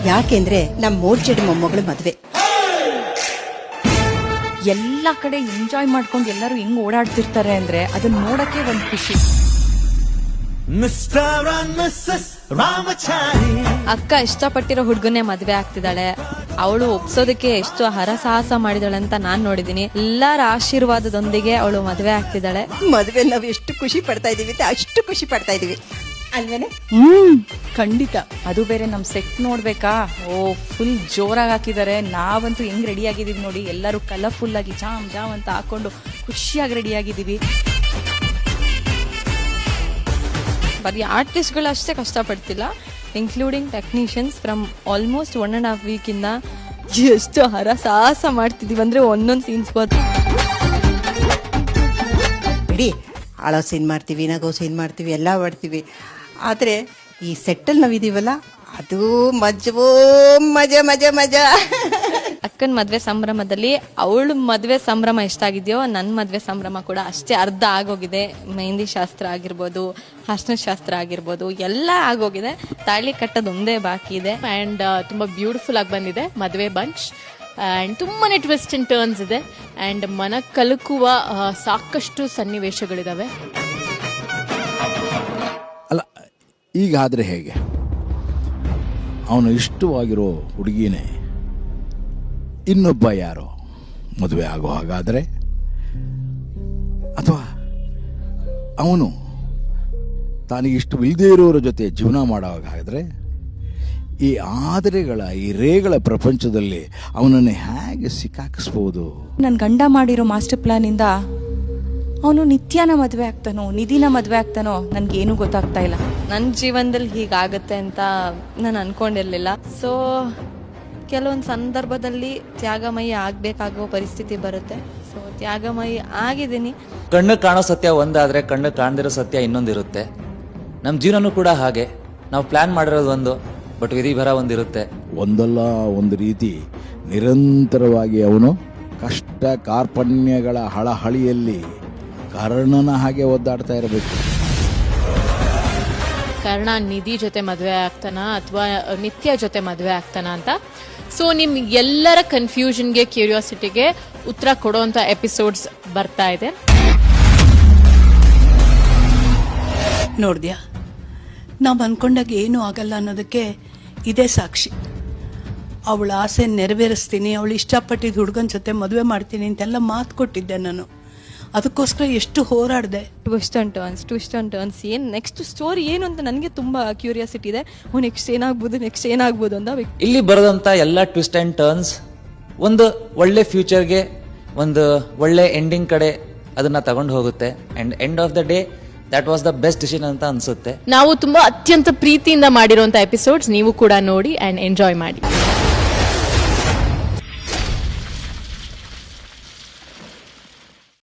ಯಾಕೆಂದ್ರೆ ನಮ್ ಮೂರ್ಜಡಿ ಮೊಮ್ಮಗಳು ಮದ್ವೆ. ಎಲ್ಲ ಕಡೆ ಎಂಜಾಯ್ ಮಾಡ್ಕೊಂಡು ಎಲ್ಲರೂ ಹೆಂಗ್ ಓಡಾಡ್ತಿರ್ತಾರೆ ಅಂದ್ರೆ ಅದನ್ನ ನೋಡಕ್ಕೆ ಒಂದ್ ಖುಷಿ. ಅಕ್ಕ ಇಷ್ಟಪಟ್ಟಿರೋ ಹುಡ್ಗನ್ನೇ ಮದ್ವೆ ಆಗ್ತಿದ್ದಾಳೆ. ಅವಳು ಒಪ್ಸೋದಕ್ಕೆ ಎಷ್ಟು ಹರಸಾಹಸ ಮಾಡಿದಾಳೆ ಅಂತ ನಾನ್ ನೋಡಿದೀನಿ. ಎಲ್ಲರ ಆಶೀರ್ವಾದದೊಂದಿಗೆ ಅವಳು ಮದ್ವೆ ಆಗ್ತಿದ್ದಾಳೆ. ಮದ್ವೆ ನಾವ್ ಎಷ್ಟು ಖುಷಿ ಪಡ್ತಾ ಇದೀವಿ, ಅಷ್ಟು ಖುಷಿ ಪಡ್ತಾ ಇದೀವಿ ಅಲ್ವೇನೆ? ಖಂಡಿತ. ಅದು ಬೇರೆ ನಮ್ ಸೆಟ್ ನೋಡ್ಬೇಕಾ, ಫುಲ್ ಜೋರಾಗಿ ಹಾಕಿದ್ದಾರೆ. ನಾವಂತೂ ಹೆಂಗ್ ರೆಡಿ ಆಗಿದೀವಿ ನೋಡಿ, ಎಲ್ಲರೂ ಕಲರ್ಫುಲ್ ಆಗಿ ಜಾಮ್ ಜಾಮ್ ಅಂತ ಹಾಕೊಂಡು ಖುಷಿಯಾಗಿ ರೆಡಿ ಆಗಿದೀವಿ. ಬರೀ ಆರ್ಟಿಸ್ಟ್ಗಳು ಅಷ್ಟೇ ಕಷ್ಟಪಡ್ತಿಲ್ಲ, including technicians from almost 1.5 week ಇಂದ ಎಷ್ಟು ಹರಸಾಹಸ ಮಾಡ್ತಿದೀವಿ ಅಂದ್ರೆ ಒಂದೊಂದು ಸೀನ್ಸ್ ಬಿಡಿ, ಅಳೋ ಸೀನ್ ಮಾಡ್ತೀವಿ, ನಗೋ ಸೀನ್ ಮಾಡ್ತೀವಿ, ಎಲ್ಲ ಮಾಡ್ತೀವಿ. ಆದ್ರೆ ಈ ಸೆಟ್ಟಲ್ಲಿ ನಾವಿದೀವಲ್ಲ, ಅದು ಮಜವೋ ಮಜಾ ಮಜಾ ಮಜಾ. ಅಕ್ಕನ ಮದ್ವೆ ಸಂಭ್ರಮದಲ್ಲಿ ಅವಳು ಮದ್ವೆ ಸಂಭ್ರಮ ಎಷ್ಟಾಗಿದೆಯೋ ನನ್ನ ಮದ್ವೆ ಸಂಭ್ರಮ ಕೂಡ ಅಷ್ಟೇ ಅರ್ಧ ಆಗೋಗಿದೆ. ಮೆಹಂದಿ ಶಾಸ್ತ್ರ ಆಗಿರ್ಬೋದು, ಅರ್ಶಿನ ಶಾಸ್ತ್ರ ಆಗಿರ್ಬೋದು, ಎಲ್ಲ ಆಗೋಗಿದೆ. ತಾಳಿ ಕಟ್ಟೋದೊಂದೇ ಬಾಕಿ ಇದೆ. ಅಂಡ್ ತುಂಬಾ ಬ್ಯೂಟಿಫುಲ್ ಆಗಿ ಬಂದಿದೆ ಮದ್ವೆ ಬಂಚ್. ಅಂಡ್ ತುಂಬಾನೇ ಟ್ವಿಸ್ಟ್ ಅಂಡ್ ಟರ್ನ್ಸ್ ಇದೆ. ಅಂಡ್ ಮನ ಕಲಕುವ ಸಾಕಷ್ಟು ಸನ್ನಿವೇಶಗಳಿದಾವೆ. ಅಲ್ಲ, ಈಗಾದ್ರೆ ಹೇಗೆ? ಅವನು ಇಷ್ಟವಾಗಿರೋ ಹುಡುಗಿನೇ ಇನ್ನೊಬ್ಬ ಯಾರೋ ಮದುವೆ ಆಗೋ ಹಾಗಾದ್ರೆ, ಅಥವಾ ಅವನು ತಾನಿಗಿಷ್ಟವಿಲ್ಲದೆ ಇರೋರ ಜೊತೆ ಜೀವನ ಮಾಡೋವಾಗಾದ್ರೆ, ಈ ಆದರೆಗಳ ಈ ರೇಗಳ ಪ್ರಪಂಚದಲ್ಲಿ ಅವನನ್ನು ಹೇಗೆ ಸಿಕ್ಕಾಕಿಸ್ಬೋದು? ನನ್ ಗಂಡ ಮಾಡಿರೋ ಮಾಸ್ಟರ್ ಪ್ಲಾನ್ ಇಂದ ಅವನು ನಿತ್ಯನ ಮದ್ವೆ ಆಗ್ತಾನೋ, ನಿಧಿನ ಮದ್ವೆ ಆಗ್ತಾನೋ, ನನ್ಗೇನು ಗೊತ್ತಾಗ್ತಾ ಇಲ್ಲ. ನನ್ನ ಜೀವನದಲ್ಲಿ ಹೀಗಾಗತ್ತೆ ಅಂತ ನಾನು ಅನ್ಕೊಂಡಿರ್ಲಿಲ್ಲ. ಸೊ ಕೆಲವೊಂದು ಸಂದರ್ಭದಲ್ಲಿ ತ್ಯಾಗಮಯಿ ಆಗ್ಬೇಕಾಗೋ ಪರಿಸ್ಥಿತಿ ಬರುತ್ತೆ. ಸೊ ತ್ಯಾಗಮಯಿ ಆಗಿದ್ದೀನಿ. ಕಣ್ಣು ಕಾಣೋ ಸತ್ಯ ಒಂದಾದ್ರೆ ಕಣ್ಣು ಕಾಣದಿರೋ ಸತ್ಯ ಇನ್ನೊಂದಿರುತ್ತೆ. ನಮ್ಮ ಜೀವನನೂ ಕೂಡ ಹಾಗೆ. ನಾವು ಪ್ಲಾನ್ ಮಾಡಿರೋದು ಒಂದು, ಬಟ್ ವಿಧಿಭರ ಒಂದಿರುತ್ತೆ. ಒಂದಲ್ಲ ಒಂದು ರೀತಿ ನಿರಂತರವಾಗಿ ಅವನು ಕಷ್ಟ ಕಾರ್ಪಣ್ಯಗಳ ಹಳಹಳಿಯಲ್ಲಿ ಕರ್ಣನ ಹಾಗೆ ಒದ್ದಾಡ್ತಾ ಇರಬೇಕು. ಕರ್ಣ ನಿಧಿ ಜೊತೆ ಮದುವೆ ಆಗ್ತಾನ ಅಥವಾ ನಿತ್ಯ ಜೊತೆ ಮದುವೆ ಆಗ್ತಾನ ಅಂತ. ಸೊ ನಿಮ್ ಎಲ್ಲರ ಕನ್ಫ್ಯೂಷನ್ಗೆ, ಕ್ಯೂರಿಯಾಸಿಟಿಗೆ ಉತ್ತರ ಕೊಡುವಂತ ಎಪಿಸೋಡ್ಸ್ ಬರ್ತಾ ಇದೆ. ನೋಡ್ದ್ಯಾ, ನಾವು ಅನ್ಕೊಂಡಾಗ ಏನೂ ಆಗಲ್ಲ ಅನ್ನೋದಕ್ಕೆ ಇದೇ ಸಾಕ್ಷಿ. ಅವಳ ಆಸೆ ನೆರವೇರಿಸ್ತೀನಿ, ಅವಳು ಇಷ್ಟಪಟ್ಟಿದ್ದ ಹುಡುಗನ ಜೊತೆ ಮದುವೆ ಮಾಡ್ತೀನಿ ಅಂತೆಲ್ಲ ಮಾತು ಕೊಟ್ಟಿದ್ದೆ ನಾನು. ಅದಕ್ಕೋಸ್ಕರ ಎಷ್ಟು ಹೋರಾಡಿದೆ. ಟ್ವಿಸ್ಟ್ ಅಂಡ್ ಟರ್ನ್ಸ್ ಏನ್ ನೆಕ್ಸ್ಟ್ ಸ್ಟೋರಿ ಏನು ಅಂತ ನನಗೆ ತುಂಬಾ ಕ್ಯೂರಿಯಾಸಿಟಿ ಇದೆ. ನೆಕ್ಸ್ಟ್ ಏನಾಗ್ಬೋದು ಅಂತ. ಇಲ್ಲಿ ಬರೋದಂತ ಎಲ್ಲ ಟ್ವಿಸ್ಟ್ ಅಂಡ್ ಟರ್ನ್ಸ್ ಒಂದು ಒಳ್ಳೆ ಫ್ಯೂಚರ್ಗೆ, ಒಂದು ಒಳ್ಳೆ ಎಂಡಿಂಗ್ ಕಡೆ ಅದನ್ನ ತಗೊಂಡು ಹೋಗುತ್ತೆ. And end of the day that was the best decision ಅಂತ ಅನ್ಸುತ್ತೆ. ನಾವು ತುಂಬಾ ಅತ್ಯಂತ ಪ್ರೀತಿಯಿಂದ ಮಾಡಿರುವಂತ ಎಪಿಸೋಡ್ಸ್ ನೀವು ಕೂಡ ನೋಡಿ ಅಂಡ್ ಎಂಜಾಯ್ ಮಾಡಿ.